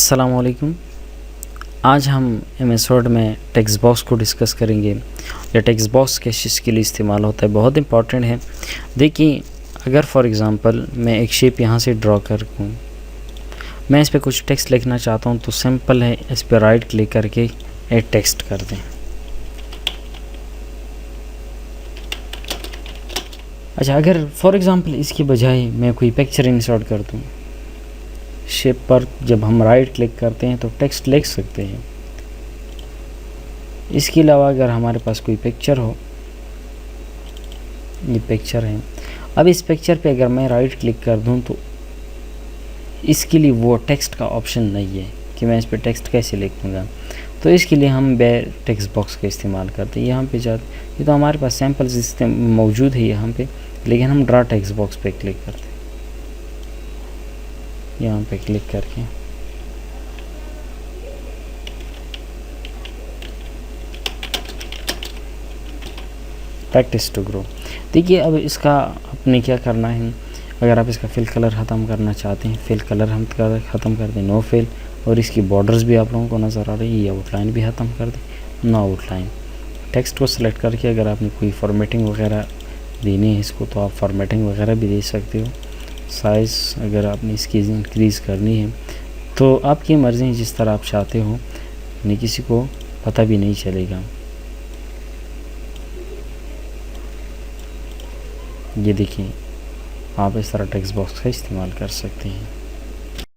अस्सलामुअलैकुम। आज हम एमएस वर्ड में टेक्स्ट बॉक्स को डिस्कस करेंगे। यह टेक्स्ट बॉक्स किस चीज़ के लिए इस्तेमाल होता है, बहुत इंपॉर्टेंट है। देखिए, अगर फॉर एग्ज़ाम्पल मैं एक शेप यहाँ से ड्रॉ कर दूँ, मैं इस पर कुछ टेक्स्ट लिखना चाहता हूँ तो सिंपल है, इस पर राइट क्लिक करके ऐड टेक्स्ट कर दें। अच्छा, अगर फॉर एग्ज़ाम्पल इसकी बजाय मैं कोई पिक्चर इंसर्ट कर दूँ, शेप पर जब हम राइट क्लिक करते हैं तो टेक्स्ट लिख सकते हैं। इसके अलावा अगर हमारे पास कोई पिक्चर हो, ये पिक्चर है, अब इस पिक्चर पे अगर मैं राइट क्लिक कर दूं तो इसके लिए वो टेक्स्ट का ऑप्शन नहीं है कि मैं इस पे टेक्स्ट कैसे लिख दूँगा। तो इसके लिए हम बे टेक्स्ट बॉक्स का इस्तेमाल करते हैं। यहाँ पे जाते, ये तो हमारे पास सैम्पल्स मौजूद है यहाँ पे, लेकिन हम ड्रा टेक्स्ट बॉक्स पे क्लिक करते हैं। यहाँ पे क्लिक करके प्रैक्टिस टू ग्रो। देखिए, अब इसका आपने क्या करना है, अगर आप इसका फिल कलर ख़त्म करना चाहते हैं, फिल कलर हम ख़त्म कर दें, नो फिल, और इसकी बॉर्डर्स भी आप लोगों को नज़र आ रही है, ये आउटलाइन भी ख़त्म कर दें, नो आउटलाइन। टेक्स्ट को सिलेक्ट करके अगर आपने कोई फॉर्मेटिंग वगैरह देनी है इसको, तो आप फॉर्मेटिंग वगैरह भी दे सकते हो। साइज़ अगर आपने इसकी इंक्रीज़ करनी है तो आपकी मर्ज़ी है, जिस तरह आप चाहते हो, नहीं किसी को पता भी नहीं चलेगा। ये देखिए, आप इस तरह टेक्स्ट बॉक्स का इस्तेमाल कर सकते हैं।